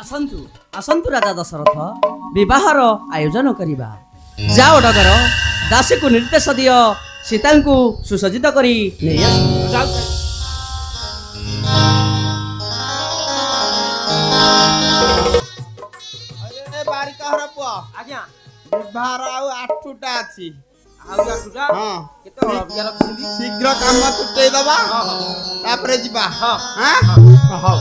आसंतु आसंतु राजा दशरथ विवाहर आयोजन करिबा जाओ डगर दासी को निर्देश दियो सीता को सुसज्जित करी नहीं आस अरे बारिका हर पुआ आज्ञा विवाहर आउ 8टा अछि आउ आठुटा हां केते बिया रखिली शीघ्र काम तुटै दबा हां हां तापरे जिबा हां हां हां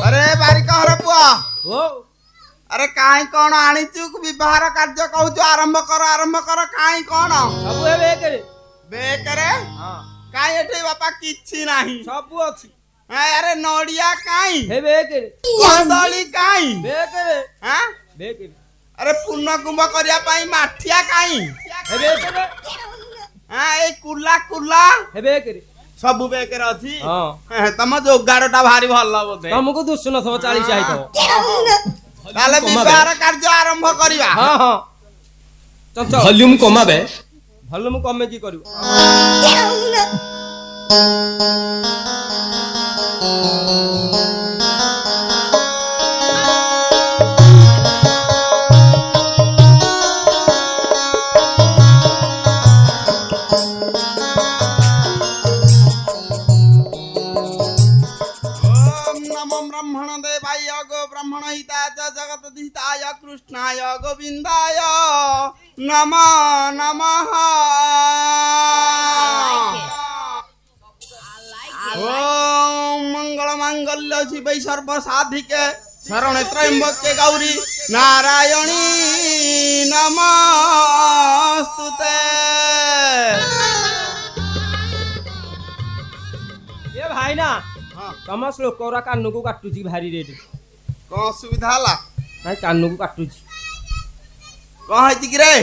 अरे बारिका हर पुआ ओ अरे काई कोन आनिचु विवाहर कार्य कहू आरंभ कर काई कोन सब हेबे करे बे करे हां काई एठे बापा किछि नाही सब अछि अरे नोडिया काई हेबे करे कदली काई बे करे हां बे करे अरे पूर्ण कुंभ करिया पाई माठिया काई हेबे करे हां ए कुला कुला हेबे करे सब बेकर अछि हां तम जोगाड़टा भारी भल बोधे तुमको दुष्ण थो 40 आई तो ताले विवाह कार्य आरंभ करिया हां हां चल वॉल्यूम कमाबे भल्लुम कमे की करियो ब्राह्मण देवाय गो ब्राह्मण हिताय जगत हिताय कृष्णाय गोविंदाय नमः नमः ओम मंगल मांगल्य शिवै सर्व साधिके शरणे त्र्यंबके गौरी नारायणी नमस्तुते। ये भाई ना हां तम श्लोक कोरा कान्नु को काटुची भारी रेट को सुविधा हला नाही कान्नु को काटुची को हैति कि रे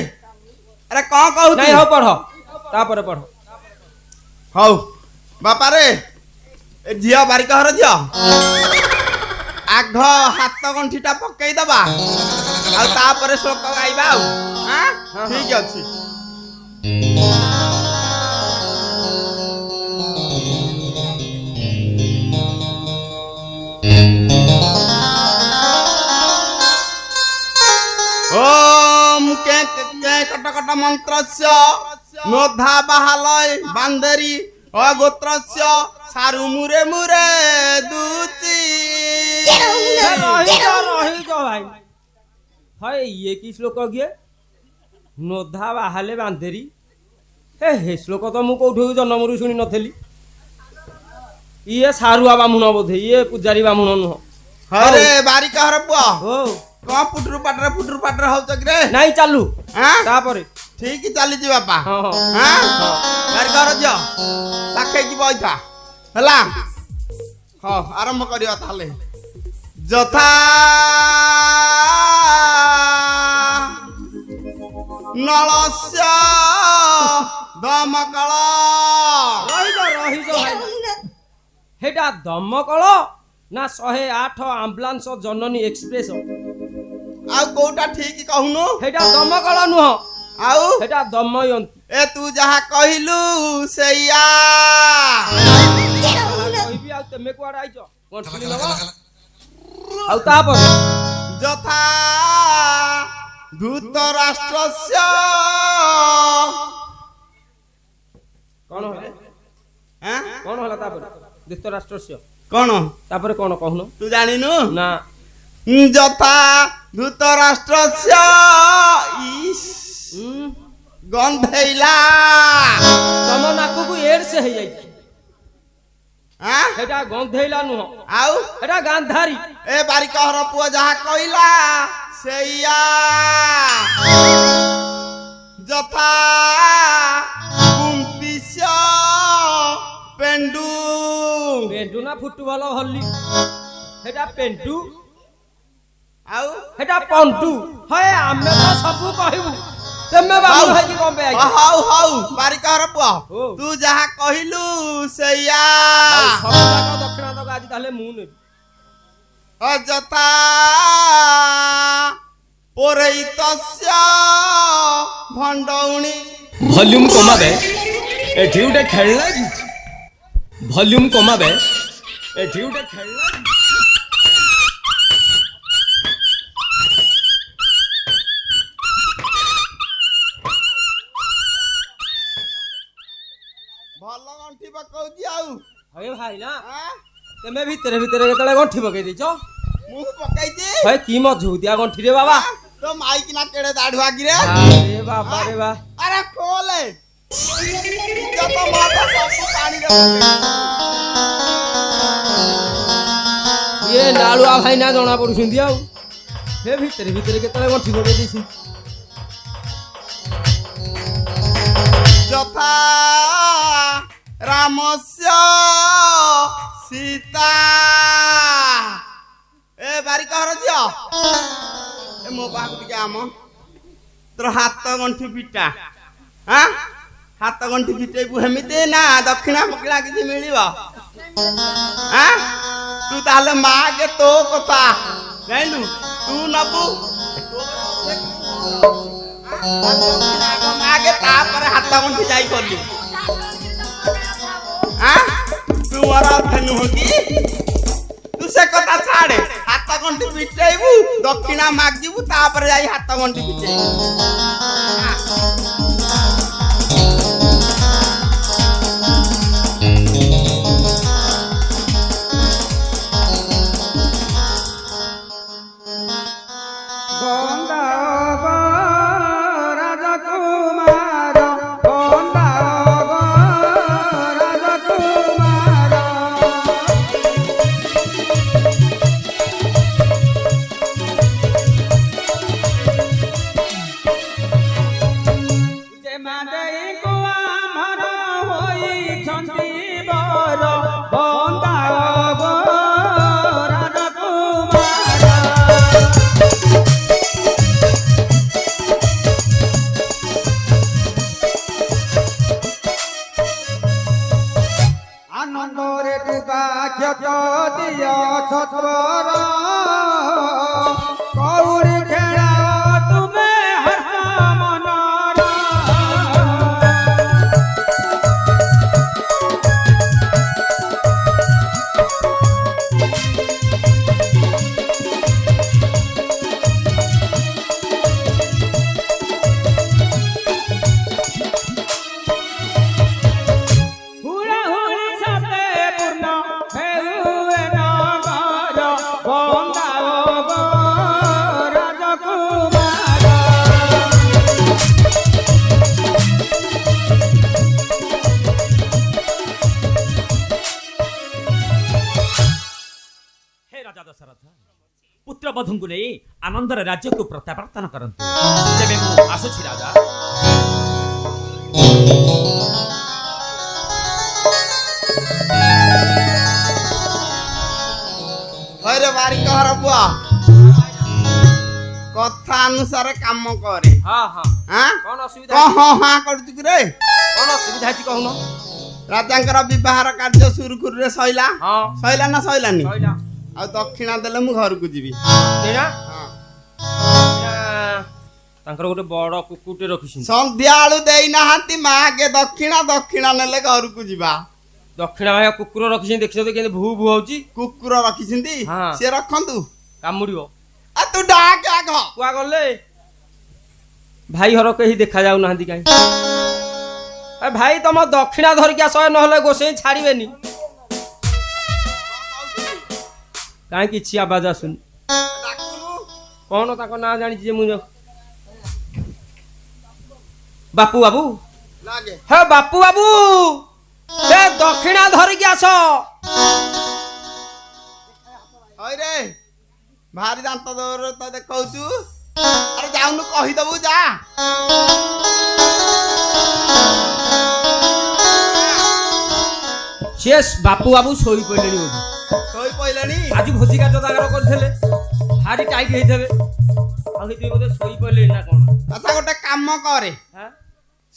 अरे को कहू नाही हो पढ तापर पढ हौ बापा रे ए झिया बारिका हर झिया आघ हाथ गंठीटा पकई दबा आ तापर श्लोक गाइबा हां ठीक अछि ओम के कट कट मंत्रस्य नोधा बहालय बांदरी अगोत्रस्य सारु मुरे मुरे दूची रही जो भाई हाय ये की श्लोक गे नोधा बाहाले बांधेरी हे श्लोक तो मु कोठु जन्मरु सुनी नथली ये सारुआ बामुण बोधे ये पुजारी बामुण नुह अरे बारिका हर पुआ ओ को पुटरू पाटर हो चकरे नहीं चालू हां तापरे ठीक चली जी बापा हां हां बारिका हर जो पाखे की बइथा हला हां आरंभ करियो ताले जथा नलस्य दमकल रही जो भाई हेटा दमकल ना 108 एम्बुलेंस जननी एक्सप्रेस आ कोटा ठीक कहूनु हेटा दमकल नुह आउ हेटा दमयंती ए तू जहा कहिलु सैया कहिबी आ तमे को आइछ कोन सुनी नबा आ तापर जथा धूत राष्ट्रस्य कोन होला हैं कोन होला तापर धृतराष्ट्रस्य कोन तापर कोन कहनु तू जानिनु ना जथा धूत राष्ट्रस्य इस गंधैला तम नाकु को एड से हे जाई हां हेटा गंधैला नुह आउ हेटा गांधारी ए बारिका हर पुआ जहा कइला सैया जथा कुंतिस्य पेंडु पेंडु ना ফুটবল ভଲି সেটা পেন্টু ଆଉ সেটা পন্টু হয়ে ଆମେ ତ ସବୁ କହିବୁ ତେମେ ବାବୁ ହେଇକି କଣ ପାଇଁ ଆଇଛ ହଉ ହଉ ବାରିକର ପୁଅ ହଉ। ତୁ ଯାହା କହିଲୁ ସେଇଆ ସବୁ ଯାକ ଦକ୍ଷିଣା ତକ ଆଜି ତାହେଲେ ମୁଁ ନେବି ଅଯଥା ପରୈତସ୍ୟ ଭଣ୍ଡଉଣୀ ଭଲ୍ୟୁମ କମାବେ ଏଠି ଗୋଟେ ଖେଳିଲା ଭଲ୍ୟୁମ କମାବେ ଏଠି ଗୋଟେ ଖେଳିଲା ଭଲ ଗଣ୍ଠି ପକଉଛି ଆଉ ହଏ ଭାଇ ନା ଆଁ? ତେମେ ଭିତରେ ଭିତରେ କେତେବେଳେ ଗଣ୍ଠି ପକେଇ ଦେଇଛ ମୁଁ ପକେଇଛି ହଏ କି ମଜବୁତିଆ ଗଣ୍ଠି ରେ ବାବା ତ ମାଇକି ନା କେଡେ ଦାଢୁଆ କିରେ ଆରେ ବାବା ରେ ବା ଆରେ ଖୋଲେ ଇଜ୍ଜତ ମତ ସବୁ ପାଣିରେ ଇଏ ନାଳୁଆ ଭାଇ ନା ଜଣା ପଡୁଛନ୍ତି ଆଉ ସେ ଭିତରେ ଭିତରେ କେତେବେଳେ ଗଣ୍ଠି ପକେଇ ଦେଇଛି ଯଥା ରାମସ୍ୟ ସୀତା ଏ ବାରିକ ଘର ଝିଅ ଏ ମୋ ପାଖକୁ ଟିକେ ଆମ ତୋର ହାତ ଗଣ୍ଠି ପିଟା ଆଁ ହାତ ଗଣ୍ଠି ପିଟେଇବୁ ହେମିତି ନା ଦକ୍ଷିଣା ପକିଳା କିଛି ମିଳିବ ଆଁ ତୁ ତାହେଲେ ମାଗେ ତୋ କଥା ଜାଣିଲୁ ତୁ ନବୁ ମାଗେ ତାପରେ ହାତ ଗଣ୍ଠି ଯାଇ କଲୁ ଆଁ ତୁ ମୋର ଅର୍ଥ ନୁହଁ କି ତୁ ସେ କଥା ଛାଡେ ହାତ ଗଣ୍ଠି ପିଟେଇବୁ ଦକ୍ଷିଣା ମାଗିବୁ ତାପରେ ଯାଇ ହାତ ଗଣ୍ଠି ପିଟେଇବୁ আনন্দরে ডুবা ক্ষত দিয় ছতর কৌড়ি খেলা তুমি হর্ষ মনর হুড়া হুড়ি সাথে পূর্ণ হেউয়ে নগর বন্দাও গো রাজকুমার हे राजा दशरथ पुत्र बधूଙ୍କୁ ନେଇ ଆନନ୍ଦର ରାଜ୍ୟକୁ ପ୍ରତ୍ୟାବର୍ତ୍ତନ କରନ୍ତୁ ତେବେ ମୁଁ ଆସୁଛି ରାଜା ହଇରେ ବାରିକ ଘର ପୁଅ କଥା ଅନୁସାରେ କାମ କରେ ହଁ ହଁ ଆଁ କଣ ଅସୁବିଧା କଣ ହଁ ହଁ କରୁଛୁ କି ରେ କଣ ଅସୁବିଧା ଅଛି କହୁନ ରାଜାଙ୍କର ବିବାହର କାର୍ଯ୍ୟ ସୁରୁଖୁରୁରେ ସଇଲା ହଁ ସଇଲା ନା ସଇଲାନି କହିଲା ଆଉ ଦକ୍ଷିଣା ଦେଲେ ମୁଁ ଘରକୁ ଯିବି କିଣା ହଁ। ତାଙ୍କର ଗୋଟେ ବଡ କୁକୁରଟେ ରଖିଛନ୍ତି ସନ୍ଧ୍ୟା ବେଳୁ ଦେଇନାହାନ୍ତି ମାଗେ ଦକ୍ଷିଣା ଦକ୍ଷିଣା ନେଲେ ଘରକୁ ଯିବା ଦକ୍ଷିଣା ଭାଇ କୁକୁର ରଖିଛନ୍ତି ଦେଖିଛ ତ କେମିତି ଭୁ ଭୁ ହଉଛି କୁକୁର ରଖିଛନ୍ତି ହଁ। ସିଏ ରଖନ୍ତୁ କାମୁଡିବ ଆ ତୁ ଡାକେ ଆଗ କୁଆ ଗଲେ ଭାଇ ଘର କେହି ଦେଖା ଯାଉନାହାନ୍ତି କାହିଁ ଏ ଭାଇ ତମ ଦକ୍ଷିଣା ଧରିକି ଆସ ନହେଲେ ଗୋସେଇ ଛାଡିବେନି କାହିଁ କିଛି ଆବାଜ ଆସୁନି ଡାକୁନୁ କଣ ତାଙ୍କ ନାଁ ଜାଣିଛି ଯେ ମୁଁ ବାପୁ ବାବୁ ଲାଗେ ହେ ବାପୁ ବାବୁ ଏ ଦକ୍ଷିଣା ଧରିକି ଆସ ହଇରେ ଭାରି ଦାନ୍ତ ଦৌড় ତ ଦେଖଉଛୁ ଆରେ ଯାଉନୁ କହିଦବୁ ଯା শেষ বাপু বাবু শୋଇ ପଇଲେଣି ବୋଧେ ଶୋଇ ପଇଲେଣି ଆଜି ଭୋଜି କାର୍ଯ୍ୟ ତାଙ୍କର କରିଥିଲେ ଭାରି ଟାଇଟ୍ ହେଇଥିବେ ଆଉ ହେଇଥିବେ ବୋଧେ ଶୋଇ ପଇଲେଣି ନା କ'ଣ ଆଚ୍ଛା ଗୋଟେ କାମ କରେ ହାଁ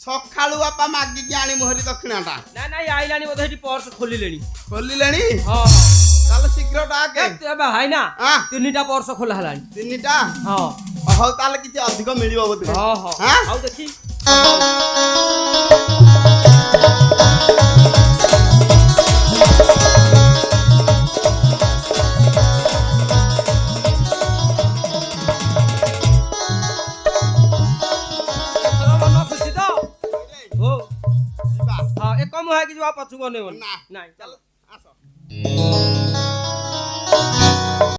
ସକାଳୁ ବାପା ମାଗିକି ଆଣି ମୋହରି ଦକ୍ଷିଣାଟା ନାଇଁ ନାଇଁ ଆଇଲାଣି ବୋଧେ ଏଠି ପର୍ସ ଖୋଲିଲେଣି ଖୋଲିଲେଣି ହଁ ତାହେଲେ ଶୀଘ୍ର ଡାକେ ଭାଇନା ଆଁ? 3ଟା ପର୍ସ ଖୋଲା ହେଲାଣି ତିନିଟା ହଁ ହଉ ତାହେଲେ କିଛି ଅଧିକ ମିଳିବ ବୋଧେ ହଁ ହଁ ଆଁ? ଆଉ ଦେଖି ମନ ଖୁସି ତ ହଉ ଯିବା ହଁ ଏକ ମୁହାଁ କି ଯିବା ପଛକୁ ଅନେଇବନି ନା ନାଇଁ ଚାଲ ଆସ